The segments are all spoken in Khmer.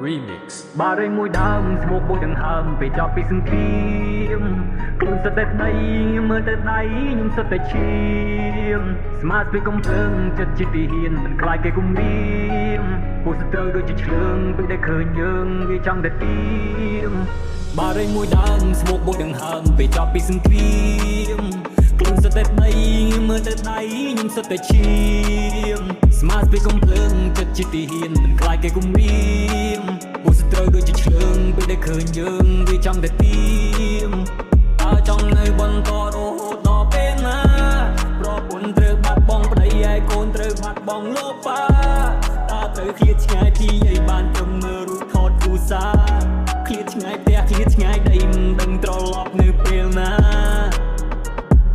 Remix បារីមួយដើមស្មុកមួយដង្ហើមពេលចប់ពីសង្គ្រាមខ្លួនសតែដៃមើលទៅដៃខ្ញុំសតែឈាមស្មាតពីកំភ្លើងចិត្តជាទីហ៊ានមិនខ្លាចគេគំរាមពួកសត្រូវដូចជាឆ្លើងពេលដែលឃើញយើងវាចង់តែទៀមបារីមួយដើមស្មុកមួយដង្ហើមពេលចប់ពីសង្គ្រាមខ្លួនសតែដៃមើលទៅដៃខ្ញុំសតែឈាមស្មាតពីកំភ្លើងចិត្តជាទីហ៊ានមិនខ្លាចគេគំរាមពួកសត្រូវដូចជាឆ្លើងពេលដែលឃើញយើងវាចង់តែទៀមចង់នៅបន្តរហូតដល់ពេលណាប្រពន្ធត្រូវបាត់បង់ប្តីហើយកូនត្រូវបាត់បង់លោកប៉ាតើត្រូវឃ្លាតឆ្ងាយពីឲ្យបានទៅមើលរូបថតគ្រួសារឃ្លាតឆ្ងាយផ្ទះឃ្លាតឆ្ងាយដីមិនដឹងត្រឡប់នៅពេលណា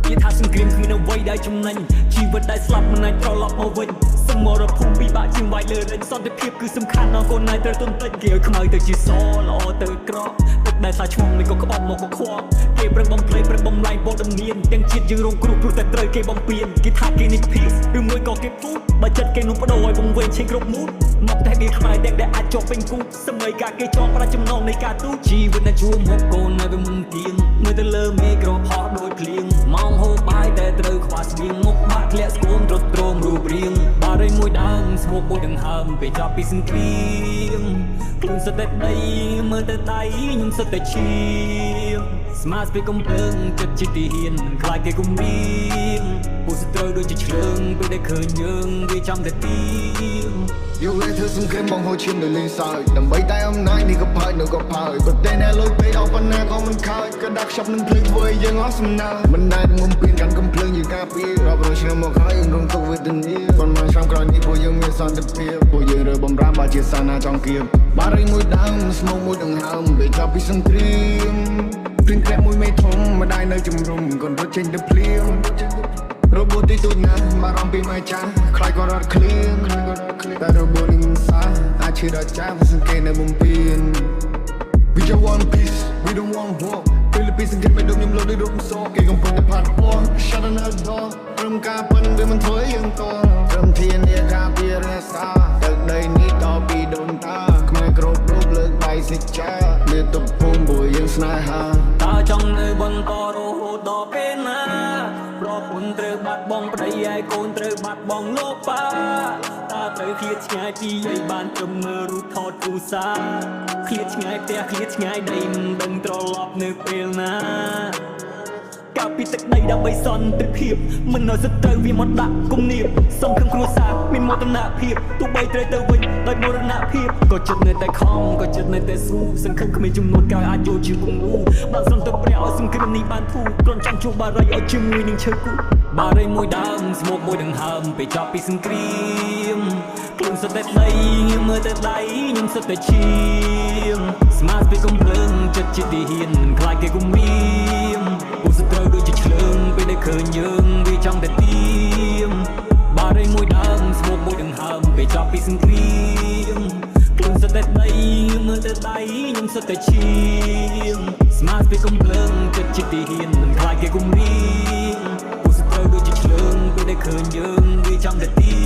និយាយថាសង្គ្រាមគ្មានអ្វីដែលចំណេញជីវិតដែលស្លាប់មិនអាចត្រឡប់មកវិញសមរភូមិពិបាកជាងវាយលើរិញសន្តិភាពគឺសំខាន់ណាស់កូនណៃត្រូវទន្តិចគេឲ្យខ្មៅទៅជាសល្អទៅក្រទឹកដែលសាឈ្មោះមិនក៏ក្បត់មកក៏ខ្វល់គេប្រឹងបំភ្លេចប្រឹងបំលែងព័ត៌មានទាំងជាតិយើងរងគ្រោះព្រោះតែត្រូវគេបំពេញគេថាគេនេះ peace ឬមួយក៏គេពូតបើចិត្តគេនោះបដូរឲ្យវង្វេងឆេងគ្រប់មូតមកតែគេខ្មែរទាំងដែលអាចជាប់ពេញគូសម័យកាគេចងប្រាចំណងនៃការទូជីវិតណាជួមហូបកូននៅវាមិនទៀងមើលទៅលើមេក្រផោះដូចភ្លៀងម៉ោងហូបបាយតែត្រូវខ្វះស្បៀងមុខបាក់ធ្លាក់ស្គមទ្រុឌទ្រោមរូបរាងបារីមួយដើមស្មុកមួយដង្ហើមពេលចប់ពីសង្គ្រាមខ្លួនសតែដៃមើលទៅដៃខ្ញុំសតែឈាមស្មាតពីកំភ្លើងចិត្តជាទីហ៊ានមិនខ្លាចគេគំរាមពួកសត្រូវដូចជាឆ្លើងពេលដែលឃើញយើងវាចង់តែទៀមយកលេធ្វើសង្គ្រាមបងហូរឈាមនៅលេងសើចដើម្បីតែអំណាចនេះក៏ផើចនៅក៏ផើចប្រទេសណែលុយពេកអស់ប៉ុណ្ណាក៏មិនខើចក៏ដាក់ខ្ចប់នឹងភ្លេចធ្វើឲ្យយើងអស់សំណើមិនដែលងំពៀនកាន់កំភ្លើងយើងការពាររាប់រយឆ្នាំមកហើយយើងរងទុក្ខវេទនាប៉ុន្មានឆ្នាំក្រោយនេះពួកយើងមានសន្តិភាពពួកយើងរើបំរាមបាជាសាណាចង់គៀបបារីមួយដើមស្មោកមួយដង្ហើមពេលចប់ពីសង្គ្រាមព្រៀងក្រាក់មួយមេធំម្ដាយនៅជំរុំកូនរត់ចេញទៅភ្លៀងរបូតទីទូចណាស់មករំពីម៉ែចាស់ខ្លាចក៏រត់ឃ្លៀងតែរបូតនេះមិនសាអាចឈឺដល់ចាស់សង្កេតនៅបំពេញ We just want peace we don't want war ពេលពីសង្កេតមិនដូចខ្ញុំលោដូចរំសោគេកំពុងតែផាត់ពណ៌ Shut another door ព្រមការប៉ុនវាមិនធ្វើយើងតព្រមធានាការពាររក្សាទឹកដីនេះតពីដូនតាខ្មែរគ្រប់រូបលើកដៃសិច្ចាមាតុភូមិពួកយើងស្នេហាតើចង់នៅបន្តរហូតដល់ពេលណាប្រពន្ធត្រូវបាត់បង់ប្តីហើយកូនត្រូវបាត់បង់លោកប៉ាតើត្រូវឃ្លាតឆ្ងាយពីឲ្យបានទៅមើលរូបថតគ្រួសារឃ្លាតឆ្ងាយផ្ទះឃ្លាតឆ្ងាយដីមិនដឹងត្រឡប់នៅពេលណាកាពីទឹកដីដើម្បីសន្តិភាពមិនឲ្យសត្រូវវាមកដាក់គំនាបសុំខំគ្រួសារមានមោទនភាពទោះបីត្រូវទៅវិញដោយមរណភាពក៏ចិត្តនៅតែខំក៏ចិត្តនៅតែស៊ូសង្ឃឹមគ្មានចំនួនក្រោយអាចយកជាគំនូបើសុំទៅព្រះឲ្យសង្គ្រាមនេះបានធូរគ្រាន់ចង់ជួបបារីឲ្យជាមួយនឹងឈើគូបារីមួយដើមស្មុកមួយដង្ហើមពេលចប់ពីសង្គ្រាមខ្លួនសតែដៃមើលទៅដៃខ្ញុំសតែឈាមស្មាតពីកំភ្លើងចិត្តជាទីហ៊ានមិនខ្លាចគេគំរាមពួកសត្រូវដូចជាឆ្លើងពេលដែលឃើញយើងវាចង់តែទៀមបារីមួយដើមស្មុកមួយដង្ហើមពេលចប់ពីសង្គ្រាមខ្លួនសតែដៃមើលទៅដៃខ្ញុំសតែឈាមស្មាតពីកំភ្លើងចិត្តជាទីហ៊ានមិនខ្លាចគេគំរាមពួកសត្រូវដូចជាឆ្លើងពេលដែលឃើញយើងវាចង់តែទៀ